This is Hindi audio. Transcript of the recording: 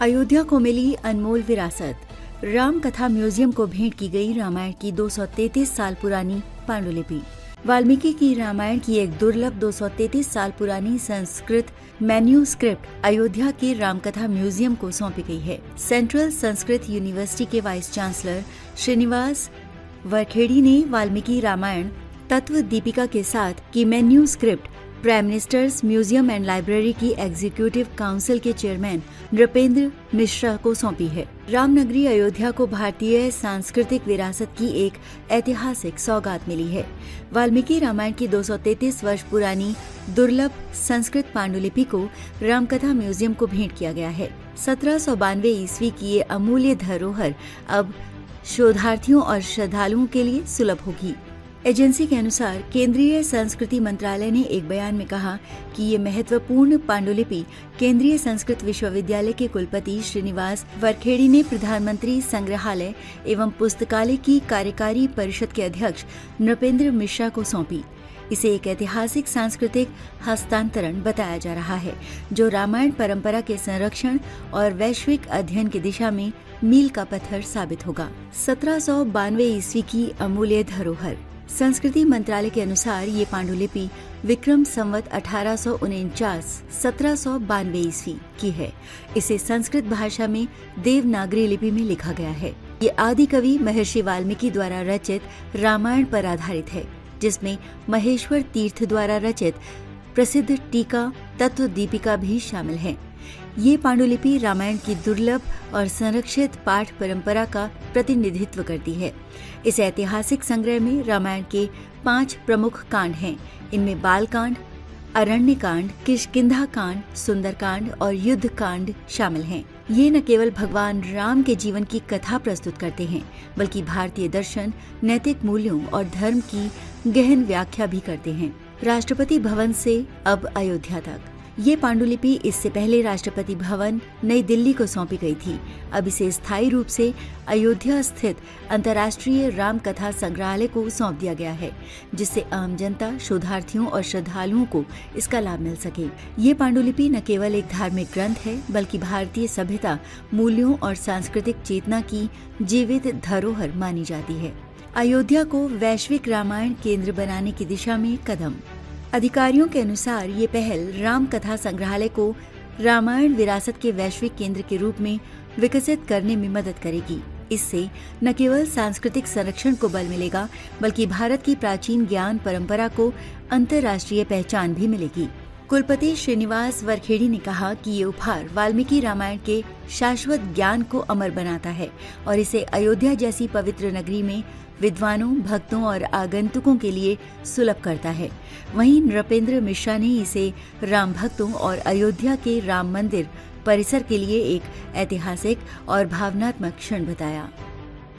अयोध्या को मिली अनमोल विरासत। राम कथा म्यूजियम को भेंट की गई रामायण की 233 साल पुरानी पांडुलिपि। वाल्मीकि की रामायण की एक दुर्लभ 233 साल पुरानी संस्कृत मैन्यूस्क्रिप्ट अयोध्या के रामकथा म्यूजियम को सौंपी गई है। सेंट्रल संस्कृत यूनिवर्सिटी के वाइस चांसलर श्रीनिवास वरखेड़ी ने वाल्मीकि रामायण तत्व दीपिका के साथ की manuscript prime ministers museum and library की एग्जीक्यूटिव काउंसिल के चेयरमैन नृपेंद्र मिश्रा को सौंपी है। रामनगरी अयोध्या को भारतीय सांस्कृतिक विरासत की एक ऐतिहासिक सौगात मिली है। वाल्मीकि रामायण की 233 वर्ष पुरानी दुर्लभ संस्कृत पांडुलिपि को रामकथा म्यूजियम को भेंट किया गया है। 1792 ईस्वी की ये अमूल्य धरोहर अब शोधार्थियों और श्रद्धालुओं के लिए सुलभ होगी। एजेंसी के अनुसार केंद्रीय संस्कृति मंत्रालय ने एक बयान में कहा कि ये महत्वपूर्ण पांडुलिपि केंद्रीय संस्कृत विश्वविद्यालय के कुलपति श्रीनिवास वरखेड़ी ने प्रधानमंत्री संग्रहालय एवं पुस्तकालय की कार्यकारी परिषद के अध्यक्ष नृपेंद्र मिश्रा को सौंपी। इसे एक ऐतिहासिक सांस्कृतिक हस्तांतरण बताया जा रहा है, जो रामायण परंपरा के संरक्षण और वैश्विक अध्ययन की दिशा में मील का पत्थर साबित होगा। 1792 ईस्वी की अमूल्य धरोहर। संस्कृति मंत्रालय के अनुसार ये पांडुलिपि विक्रम संवत 1849 1792 ईस्वी की है। इसे संस्कृत भाषा में देवनागरी लिपि में लिखा गया है। ये आदि कवि महर्षि वाल्मीकि द्वारा रचित रामायण पर आधारित है, जिसमें महेश्वर तीर्थ द्वारा रचित प्रसिद्ध टीका तत्व दीपिका भी शामिल है। ये पांडुलिपि रामायण की दुर्लभ और संरक्षित पाठ परंपरा का प्रतिनिधित्व करती है। इस ऐतिहासिक संग्रह में रामायण के 5 प्रमुख कांड हैं। इनमें बाल कांड, अरण्य कांड, किष्किंधा कांड, सुंदर कांड और युद्ध कांड शामिल हैं। ये न केवल भगवान राम के जीवन की कथा प्रस्तुत करते हैं, बल्कि भारतीय दर्शन, नैतिक मूल्यों और धर्म की गहन व्याख्या भी करते हैं। राष्ट्रपति भवन से अब अयोध्या तक। ये पांडुलिपि इससे पहले राष्ट्रपति भवन नई दिल्ली को सौंपी गई थी। अब इसे स्थायी रूप से अयोध्या स्थित अंतर्राष्ट्रीय राम कथा संग्रहालय को सौंप दिया गया है, जिससे आम जनता, शोधार्थियों और श्रद्धालुओं को इसका लाभ मिल सके। ये पांडुलिपि न केवल एक धार्मिक ग्रंथ है, बल्कि भारतीय सभ्यता, मूल्यों और सांस्कृतिक चेतना की जीवित धरोहर मानी जाती है। अयोध्या को वैश्विक रामायण केंद्र बनाने की दिशा में कदम। अधिकारियों के अनुसार ये पहल राम कथा संग्रहालय को रामायण विरासत के वैश्विक केंद्र के रूप में विकसित करने में मदद करेगी। इससे न केवल सांस्कृतिक संरक्षण को बल मिलेगा, बल्कि भारत की प्राचीन ज्ञान परंपरा को अंतर्राष्ट्रीय पहचान भी मिलेगी। कुलपति श्रीनिवास वरखेड़ी ने कहा कि ये उपहार वाल्मीकि रामायण के शाश्वत ज्ञान को अमर बनाता है और इसे अयोध्या जैसी पवित्र नगरी में विद्वानों, भक्तों और आगंतुकों के लिए सुलभ करता है। वहीं नृपेंद्र मिश्रा ने इसे राम भक्तों और अयोध्या के राम मंदिर परिसर के लिए एक ऐतिहासिक और भावनात्मक क्षण बताया।